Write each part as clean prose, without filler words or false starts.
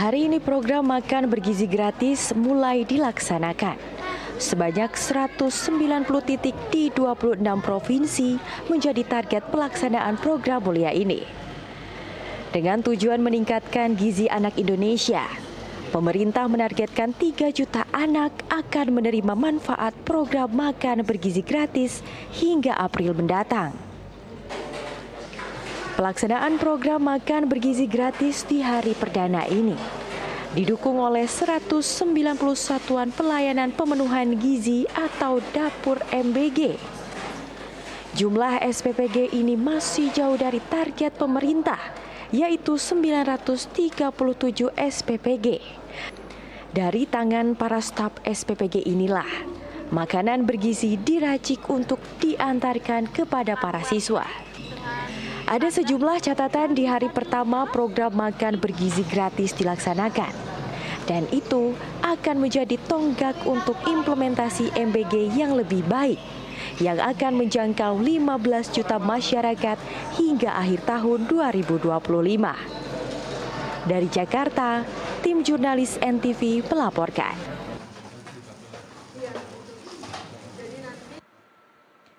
Hari ini program makan bergizi gratis mulai dilaksanakan. Sebanyak 190 titik di 26 provinsi menjadi target pelaksanaan program mulia ini. Dengan tujuan meningkatkan gizi anak Indonesia, pemerintah menargetkan 3 juta anak akan menerima manfaat program makan bergizi gratis hingga April mendatang. Pelaksanaan program makan bergizi gratis di hari perdana ini didukung oleh 190 satuan pelayanan pemenuhan gizi atau dapur MBG. Jumlah SPPG ini masih jauh dari target pemerintah, yaitu 937 SPPG. Dari tangan para staf SPPG inilah, makanan bergizi diracik untuk diantarkan kepada para siswa. Ada sejumlah catatan di hari pertama program makan bergizi gratis dilaksanakan. Dan itu akan menjadi tonggak untuk implementasi MBG yang lebih baik, yang akan menjangkau 15 juta masyarakat hingga akhir tahun 2025. Dari Jakarta, tim jurnalis NTV melaporkan.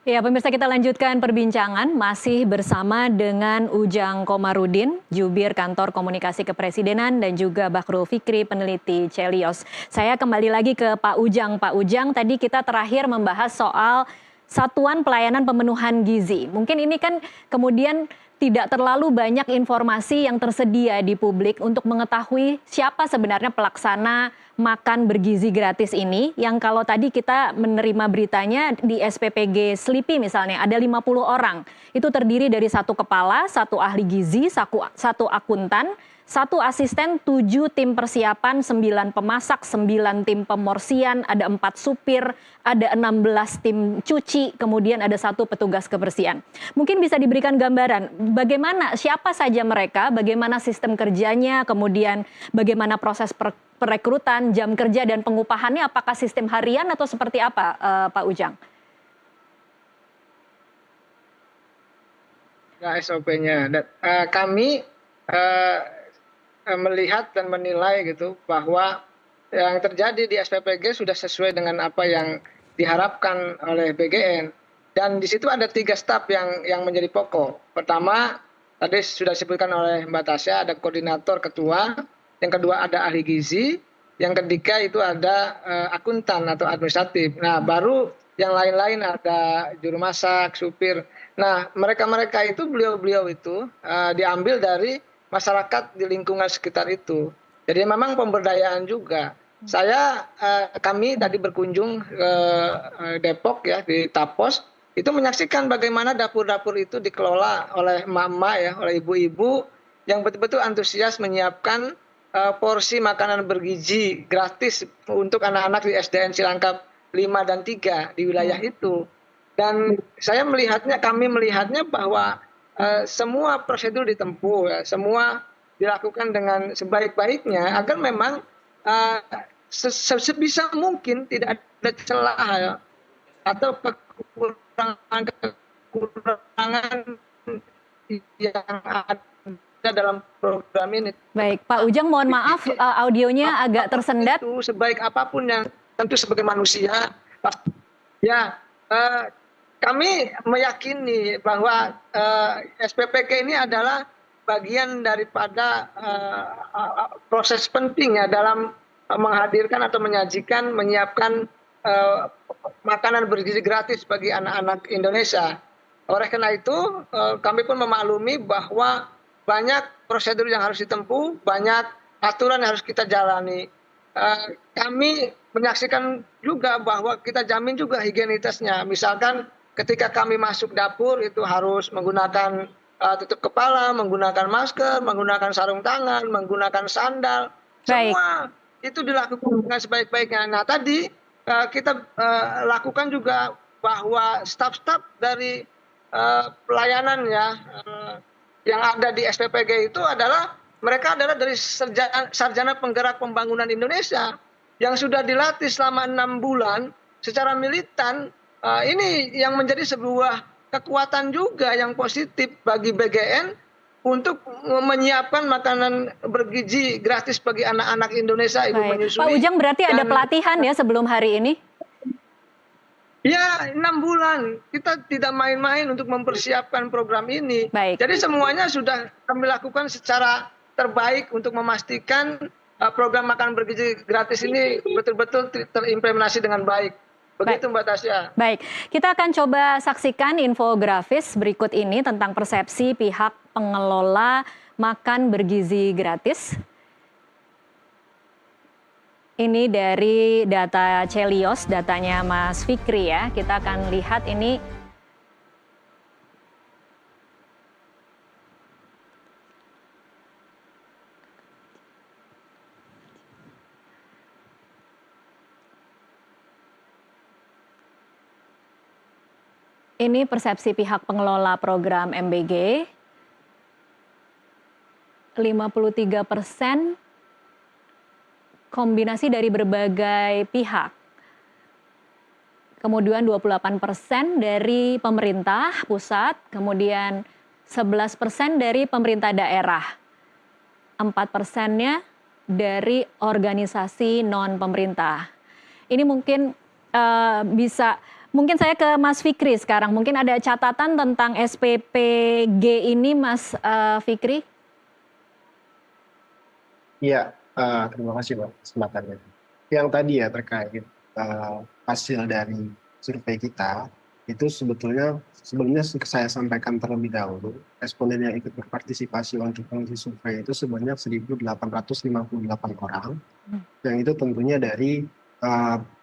Ya, pemirsa, kita lanjutkan perbincangan masih bersama dengan Ujang Komarudin, Jubir Kantor Komunikasi Kepresidenan, dan juga Bakhrul Fikri, peneliti Celios. Saya kembali lagi ke Pak Ujang. Pak Ujang, tadi kita terakhir membahas soal Satuan Pelayanan Pemenuhan Gizi. Mungkin ini kan kemudian tidak terlalu banyak informasi yang tersedia di publik untuk mengetahui siapa sebenarnya pelaksana makan bergizi gratis ini, yang kalau tadi kita menerima beritanya di SPPG Slipi misalnya ada 50 orang. Itu terdiri dari 1 kepala, 1 ahli gizi, 1 akuntan, 1 asisten, 7 tim persiapan, 9 pemasak, 9 tim pemorsian, ada 4 supir, ada 16 tim cuci, kemudian ada 1 petugas kebersihan. Mungkin bisa diberikan gambaran bagaimana, siapa saja mereka, bagaimana sistem kerjanya, kemudian bagaimana proses perekrutan, jam kerja dan pengupahannya, apakah sistem harian atau seperti apa, Pak Ujang? Nah, SOP-nya, kami melihat dan menilai gitu bahwa yang terjadi di SPPG sudah sesuai dengan apa yang diharapkan oleh BGN, dan di situ ada 3 staf yang menjadi pokok. Pertama, tadi sudah disebutkan oleh Mbak Tasya, ada koordinator ketua, yang kedua ada ahli gizi, yang ketiga itu ada akuntan atau administratif. Nah, baru yang lain-lain ada juru masak, supir. Nah, mereka itu beliau itu diambil dari masyarakat di lingkungan sekitar itu. Jadi memang pemberdayaan juga. Kami tadi berkunjung ke Depok ya, di Tapos, itu menyaksikan bagaimana dapur-dapur itu dikelola oleh emak-emak ya, oleh ibu-ibu yang betul-betul antusias menyiapkan porsi makanan bergizi gratis untuk anak-anak di SDN Cilangkap 5 dan 3 di wilayah itu. Dan kami melihatnya bahwa semua prosedur ditempuh, ya, semua dilakukan dengan sebaik-baiknya agar memang sebisa mungkin tidak ada celah ya, atau kekurangan yang ada dalam program ini. Baik, Pak Ujang, mohon maaf audionya agak tersendat. Itu sebaik apapun yang tentu sebagai manusia, ya kami meyakini bahwa SPPG ini adalah bagian daripada proses penting ya dalam menghadirkan atau menyiapkan makanan bergizi gratis bagi anak-anak Indonesia. Oleh karena itu, kami pun memaklumi bahwa banyak prosedur yang harus ditempuh, banyak aturan yang harus kita jalani. Kami menyaksikan juga bahwa kita jamin juga higienitasnya. Misalkan ketika kami masuk dapur itu harus menggunakan tutup kepala, menggunakan masker, menggunakan sarung tangan, menggunakan sandal. Baik. Semua itu dilakukan dengan sebaik-baiknya. Nah, tadi kita lakukan juga bahwa staf-staf dari pelayanan ya yang ada di SPPG itu mereka adalah dari sarjana penggerak pembangunan Indonesia yang sudah dilatih selama 6 bulan secara militan. Ini yang menjadi sebuah kekuatan juga yang positif bagi BGN untuk menyiapkan makanan bergizi gratis bagi anak-anak Indonesia, ibu Baik, menyusui. Pak Ujang berarti ada Dan pelatihan ya sebelum hari ini? ya 6 bulan kita tidak main-main untuk mempersiapkan program ini. Baik. Jadi semuanya sudah kami lakukan secara terbaik untuk memastikan program makan bergizi gratis ini betul-betul terimplementasi dengan baik. Begitu Mbak Tasya. Baik, kita akan coba saksikan infografis berikut ini tentang persepsi pihak pengelola makan bergizi gratis. Ini dari data Celios, datanya Mas Fikri ya. Kita akan lihat ini. Ini persepsi pihak pengelola program MBG. 53% kombinasi dari berbagai pihak. Kemudian 28% dari pemerintah pusat, kemudian 11% dari pemerintah daerah. 4%-nya dari organisasi non pemerintah. Ini mungkin mungkin saya ke Mas Fikri sekarang. Mungkin ada catatan tentang SPPG ini, Mas Fikri? Iya, terima kasih Pak kesempatannya. Yang tadi ya terkait hasil dari survei kita, itu sebetulnya saya sampaikan terlebih dahulu, responden yang ikut berpartisipasi untuk mengisi survei itu sebanyak 1.858 orang, yang itu tentunya dari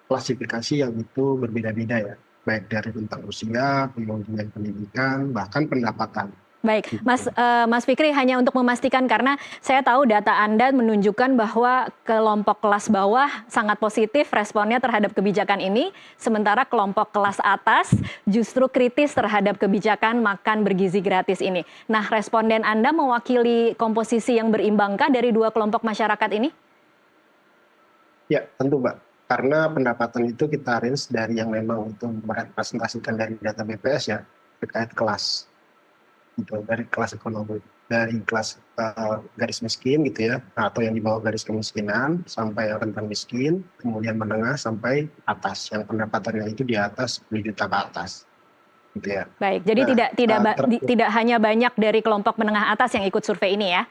klasifikasi yang itu berbeda-beda ya, baik dari tentang usia, kemudian pendidikan, bahkan pendapatan. Baik, Mas Fikri, hanya untuk memastikan karena saya tahu data Anda menunjukkan bahwa kelompok kelas bawah sangat positif responnya terhadap kebijakan ini, sementara kelompok kelas atas justru kritis terhadap kebijakan makan bergizi gratis ini. Nah, responden Anda mewakili komposisi yang berimbangkah dari dua kelompok masyarakat ini? Ya, tentu Mbak. Karena pendapatan itu kita range dari yang memang itu merepresentasikan dari data BPS ya, terkait kelas. Gitu, dari kelas ekonomi, dari kelas garis miskin gitu ya, atau yang di bawah garis kemiskinan sampai rentan miskin, kemudian menengah sampai atas, yang pendapatannya itu di atas 10 juta ke atas, gitu ya. Baik, jadi tidak hanya banyak dari kelompok menengah atas yang ikut survei ini ya?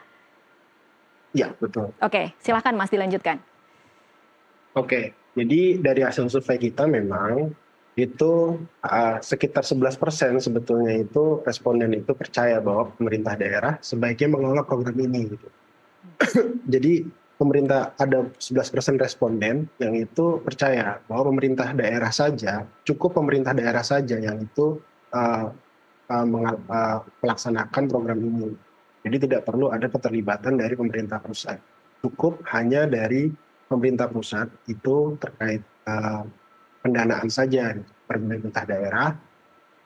Iya, betul. Oke, silakan Mas dilanjutkan. Oke, jadi dari hasil survei kita memang itu sekitar 11% sebetulnya itu responden itu percaya bahwa pemerintah daerah sebaiknya mengelola program ini gitu. Jadi pemerintah ada 11% responden yang itu percaya bahwa pemerintah daerah saja, cukup pemerintah daerah saja yang itu melaksanakan program ini. Jadi tidak perlu ada keterlibatan dari pemerintah pusat. Cukup hanya dari pemerintah pusat itu terkait pendanaan saja pemerintah daerah,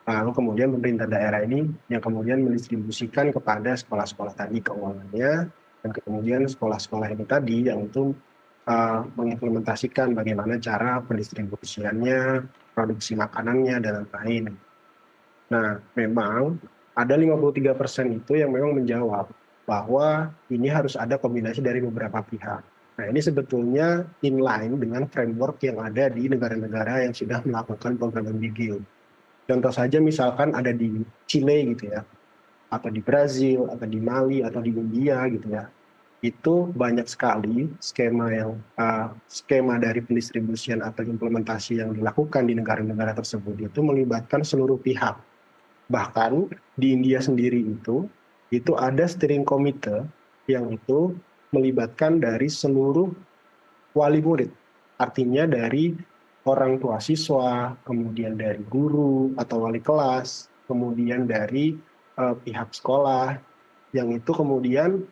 lalu kemudian pemerintah daerah ini yang kemudian mendistribusikan kepada sekolah-sekolah tadi keuangannya, dan kemudian sekolah-sekolah ini tadi yang itu mengimplementasikan bagaimana cara pendistribusiannya, produksi makanannya, dan lain-lain. Nah, memang ada 53% itu yang memang menjawab bahwa ini harus ada kombinasi dari beberapa pihak. Nah, ini sebetulnya inline dengan framework yang ada di negara-negara yang sudah melakukan program MBG. Contoh saja misalkan ada di Chile gitu ya, atau di Brazil, atau di Mali, atau di India gitu ya. Itu banyak sekali skema dari pendistribusian atau implementasi yang dilakukan di negara-negara tersebut itu melibatkan seluruh pihak. Bahkan di India sendiri itu ada steering committee yang itu melibatkan dari seluruh wali murid, artinya dari orang tua siswa, kemudian dari guru atau wali kelas, kemudian dari pihak sekolah, yang itu kemudian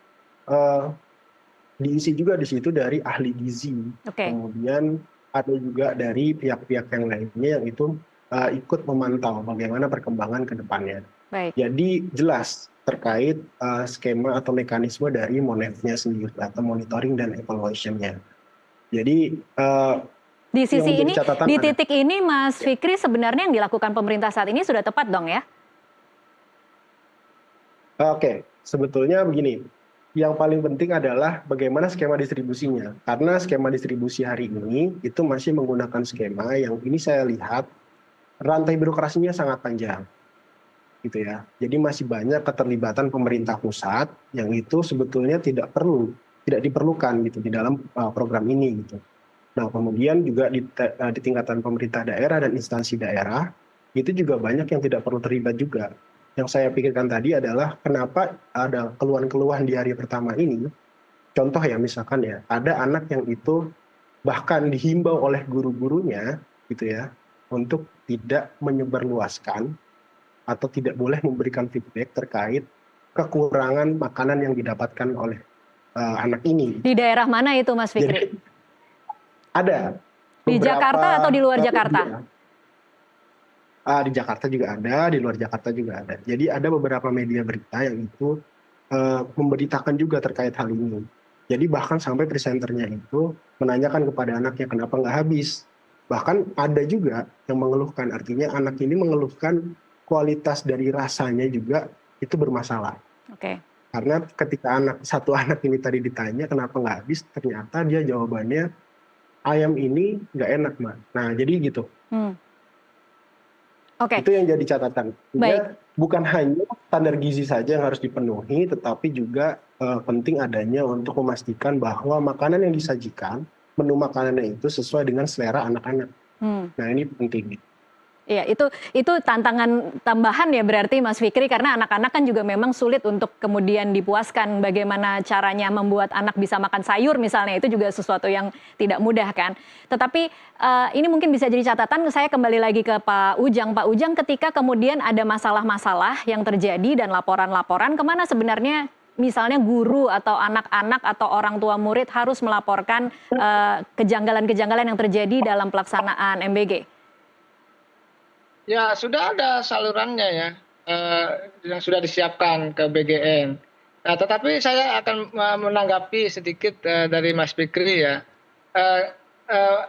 diisi juga di situ dari ahli gizi, kemudian ada juga dari pihak-pihak yang lainnya yang itu ikut memantau bagaimana perkembangan ke depannya. Baik. Jadi jelas terkait skema atau mekanisme dari Monef-nya sendiri atau monitoring dan evaluation-nya. Jadi di sisi ini, di titik ini Mas Fikri, sebenarnya yang dilakukan pemerintah saat ini sudah tepat dong ya? Oke, sebetulnya begini, yang paling penting adalah bagaimana skema distribusinya. Karena skema distribusi hari ini itu masih menggunakan skema yang ini saya lihat rantai birokrasinya sangat panjang, gitu ya. Jadi masih banyak keterlibatan pemerintah pusat yang itu sebetulnya tidak diperlukan gitu di dalam program ini gitu. Nah, kemudian juga di tingkatan pemerintah daerah dan instansi daerah, itu juga banyak yang tidak perlu terlibat juga. Yang saya pikirkan tadi adalah kenapa ada keluhan-keluhan di hari pertama ini, contoh ya misalkan ya, ada anak yang itu bahkan dihimbau oleh guru-gurunya gitu ya, untuk tidak menyebarluaskan atau tidak boleh memberikan feedback terkait kekurangan makanan yang didapatkan oleh anak ini. Di daerah mana itu Mas Fikri? Jadi, ada. Di Jakarta atau di luar Jakarta? Di Jakarta juga ada, di luar Jakarta juga ada. Jadi ada beberapa media berita yang itu memberitakan juga terkait hal ini. Jadi bahkan sampai presenternya itu menanyakan kepada anaknya kenapa nggak habis. Bahkan ada juga yang mengeluhkan, artinya anak ini mengeluhkan kualitas dari rasanya juga itu bermasalah. Oke. Karena ketika satu anak ini tadi ditanya kenapa nggak habis, ternyata dia jawabannya ayam ini nggak enak, Mbak. Nah, jadi gitu. Oke. Itu yang jadi catatan. Baik. Bukan hanya standar gizi saja yang harus dipenuhi, tetapi juga penting adanya untuk memastikan bahwa makanan yang disajikan, menu makanannya itu sesuai dengan selera anak-anak. Nah, ini penting. Iya, itu tantangan tambahan ya berarti Mas Fikri, karena anak-anak kan juga memang sulit untuk kemudian dipuaskan. Bagaimana caranya membuat anak bisa makan sayur misalnya, itu juga sesuatu yang tidak mudah kan. Tetapi ini mungkin bisa jadi catatan, saya kembali lagi ke Pak Ujang. Pak Ujang, ketika kemudian ada masalah-masalah yang terjadi dan laporan-laporan, kemana sebenarnya misalnya guru atau anak-anak atau orang tua murid harus melaporkan kejanggalan-kejanggalan yang terjadi dalam pelaksanaan MBG? Ya, sudah ada salurannya ya, yang sudah disiapkan ke BGN. Nah, tetapi saya akan menanggapi sedikit dari Mas Fikri ya.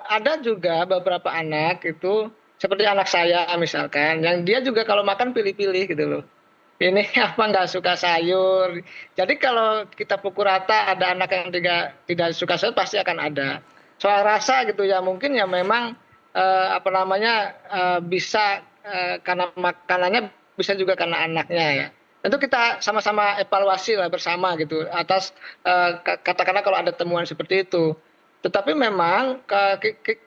Ada juga beberapa anak itu, seperti anak saya misalkan, yang dia juga kalau makan pilih-pilih gitu loh. Ini apa nggak suka sayur. Jadi kalau kita pukul rata ada anak yang tidak suka sayur pasti akan ada. Soal rasa gitu ya, mungkin ya memang bisa karena makanannya, bisa juga karena anaknya ya. Tentu kita sama-sama evaluasi lah bersama gitu atas katakanlah kalau ada temuan seperti itu. Tetapi memang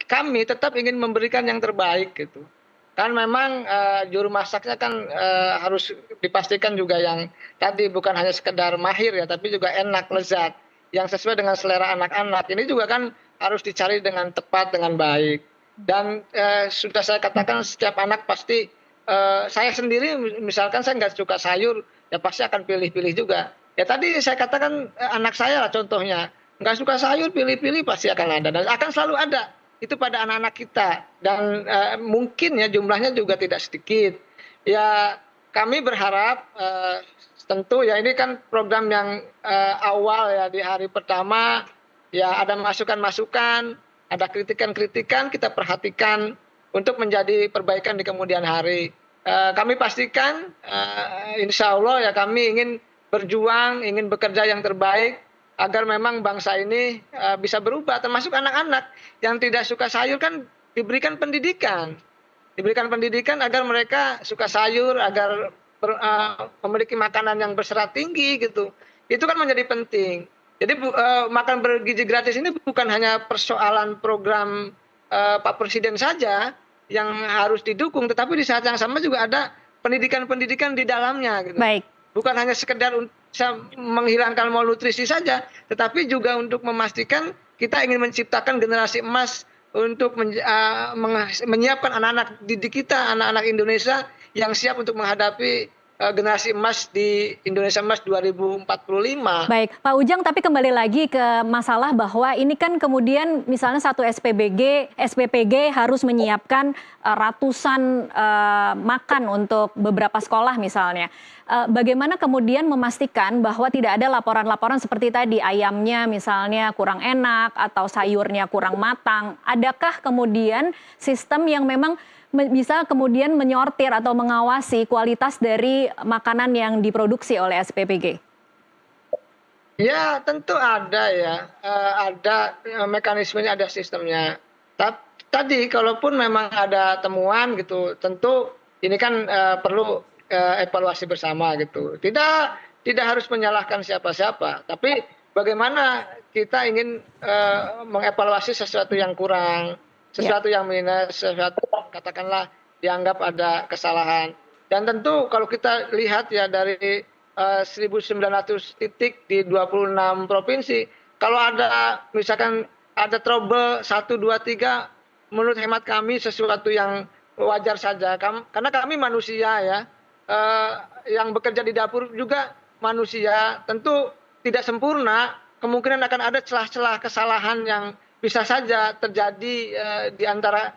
kami tetap ingin memberikan yang terbaik gitu. Kan memang juru masaknya kan harus dipastikan juga yang tadi bukan hanya sekedar mahir ya, tapi juga enak, lezat, yang sesuai dengan selera anak-anak. Ini juga kan harus dicari dengan tepat, dengan baik. Dan sudah saya katakan setiap anak pasti, saya sendiri misalkan saya nggak suka sayur, ya pasti akan pilih-pilih juga. Ya tadi saya katakan anak saya lah contohnya, nggak suka sayur, pilih-pilih pasti akan ada. Dan akan selalu ada, itu pada anak-anak kita. Dan mungkin ya jumlahnya juga tidak sedikit. Ya kami berharap tentu ya ini kan program yang awal ya di hari pertama, ya ada masukan-masukan, ada kritikan-kritikan, kita perhatikan untuk menjadi perbaikan di kemudian hari. Kami pastikan, insya Allah ya kami ingin berjuang, ingin bekerja yang terbaik, agar memang bangsa ini bisa berubah, termasuk anak-anak yang tidak suka sayur kan diberikan pendidikan. Diberikan pendidikan agar mereka suka sayur, agar memiliki makanan yang berserat tinggi gitu. Itu kan menjadi penting. Jadi makan bergizi gratis ini bukan hanya persoalan program Pak Presiden saja yang harus didukung, tetapi di saat yang sama juga ada pendidikan-pendidikan di dalamnya. Gitu. Baik. Bukan hanya sekedar menghilangkan malnutrisi saja, tetapi juga untuk memastikan kita ingin menciptakan generasi emas untuk menyiapkan anak-anak didik kita, anak-anak Indonesia yang siap untuk menghadapi generasi emas di Indonesia Emas 2045. Baik, Pak Ujang, tapi kembali lagi ke masalah bahwa ini kan kemudian misalnya satu SPPG harus menyiapkan ratusan makan untuk beberapa sekolah misalnya. Bagaimana kemudian memastikan bahwa tidak ada laporan-laporan seperti tadi, ayamnya misalnya kurang enak atau sayurnya kurang matang? Adakah kemudian sistem yang memang bisa kemudian menyortir atau mengawasi kualitas dari makanan yang diproduksi oleh SPPG? Ya tentu ada ya, ada mekanismenya, ada sistemnya. Tadi kalaupun memang ada temuan gitu, tentu ini kan perlu evaluasi bersama gitu. Tidak harus menyalahkan siapa-siapa, tapi bagaimana kita ingin mengevaluasi sesuatu yang kurang, Ya, sesuatu yang minus, sesuatu yang katakanlah dianggap ada kesalahan. Dan tentu kalau kita lihat ya dari 1.900 titik di 26 provinsi. Kalau ada misalkan ada trouble 1, 2, 3, menurut hemat kami sesuatu yang wajar saja. Karena kami manusia ya, yang bekerja di dapur juga manusia. Tentu tidak sempurna, kemungkinan akan ada celah-celah kesalahan yang bisa saja terjadi di antara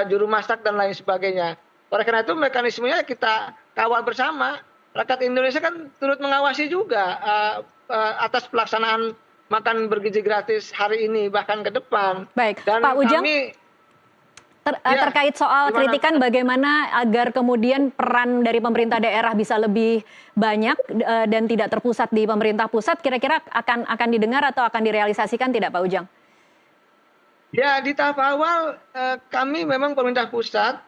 juru masak dan lain sebagainya. Oleh karena itu mekanismenya kita kawal bersama. Rakyat Indonesia kan turut mengawasi juga atas pelaksanaan makan bergizi gratis hari ini bahkan ke depan. baik. Dan Pak Ujang, kami ya terkait soal gimana? kritikan bagaimana agar kemudian peran dari pemerintah daerah bisa lebih banyak dan tidak terpusat di pemerintah pusat, kira-kira akan didengar atau akan direalisasikan tidak Pak Ujang? Ya di tahap awal kami memang pemerintah pusat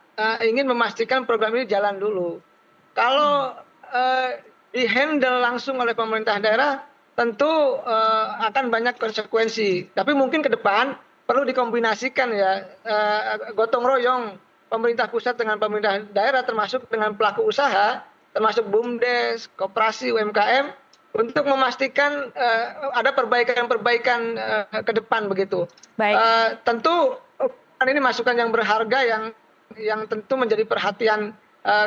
ingin memastikan program ini jalan dulu. Kalau di-handle langsung oleh pemerintah daerah, tentu akan banyak konsekuensi. Tapi mungkin ke depan perlu dikombinasikan ya, gotong royong pemerintah pusat dengan pemerintah daerah, termasuk dengan pelaku usaha, termasuk BUMDes, koperasi, UMKM, untuk memastikan ada perbaikan-perbaikan ke depan begitu. Baik. Tentu ini masukan yang berharga yang tentu menjadi perhatian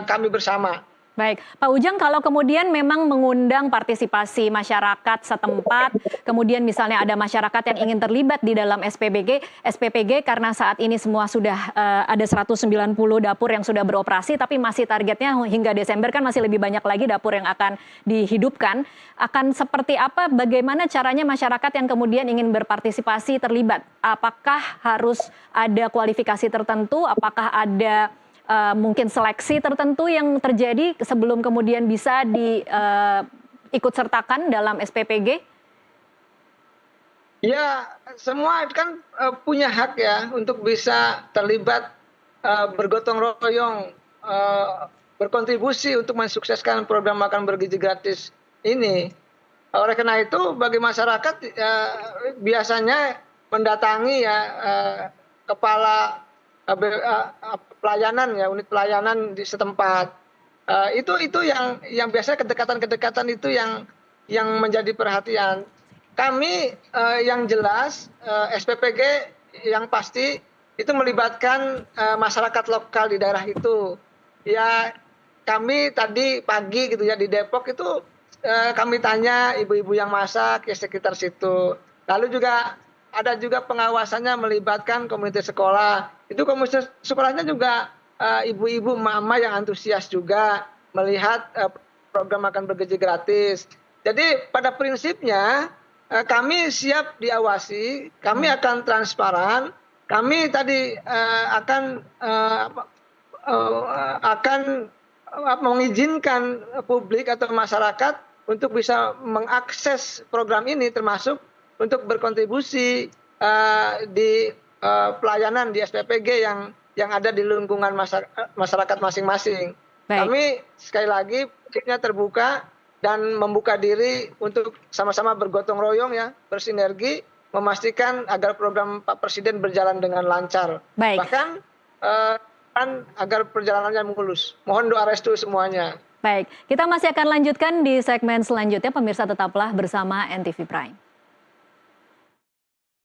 kami bersama. Baik, Pak Ujang, kalau kemudian memang mengundang partisipasi masyarakat setempat, kemudian misalnya ada masyarakat yang ingin terlibat di dalam SPPG karena saat ini semua sudah ada 190 dapur yang sudah beroperasi, tapi masih targetnya hingga Desember kan masih lebih banyak lagi dapur yang akan dihidupkan. Akan seperti apa, bagaimana caranya masyarakat yang kemudian ingin berpartisipasi terlibat? Apakah harus ada kualifikasi tertentu? Apakah ada mungkin seleksi tertentu yang terjadi sebelum kemudian bisa diikut sertakan dalam SPPG? Ya, semua kan punya hak ya untuk bisa terlibat, bergotong royong, berkontribusi untuk mensukseskan program makan bergizi gratis ini. Oleh karena itu, bagi masyarakat biasanya mendatangi ya kepala pelayanan ya, unit pelayanan di setempat. Itu yang biasanya kedekatan-kedekatan itu yang menjadi perhatian. Kami yang jelas SPPG yang pasti itu melibatkan masyarakat lokal di daerah itu. Ya kami tadi pagi gitu ya di Depok itu kami tanya ibu-ibu yang masak ya sekitar situ. Lalu juga ada juga pengawasannya melibatkan komunitas sekolah. Itu komunitas sekolahnya juga ibu-ibu mama yang antusias juga melihat program makan bergizi gratis. Jadi pada prinsipnya kami siap diawasi, kami akan transparan, kami tadi akan mengizinkan publik atau masyarakat untuk bisa mengakses program ini, termasuk untuk berkontribusi di pelayanan di SPPG yang ada di lingkungan masyarakat masing-masing. Kami sekali lagi prinsipnya terbuka dan membuka diri untuk sama-sama bergotong royong ya, bersinergi, memastikan agar program Pak Presiden berjalan dengan lancar. Bahkan agar perjalanannya mulus. Mohon doa restu semuanya. Baik, kita masih akan lanjutkan di segmen selanjutnya. Pemirsa tetaplah bersama NTV Prime.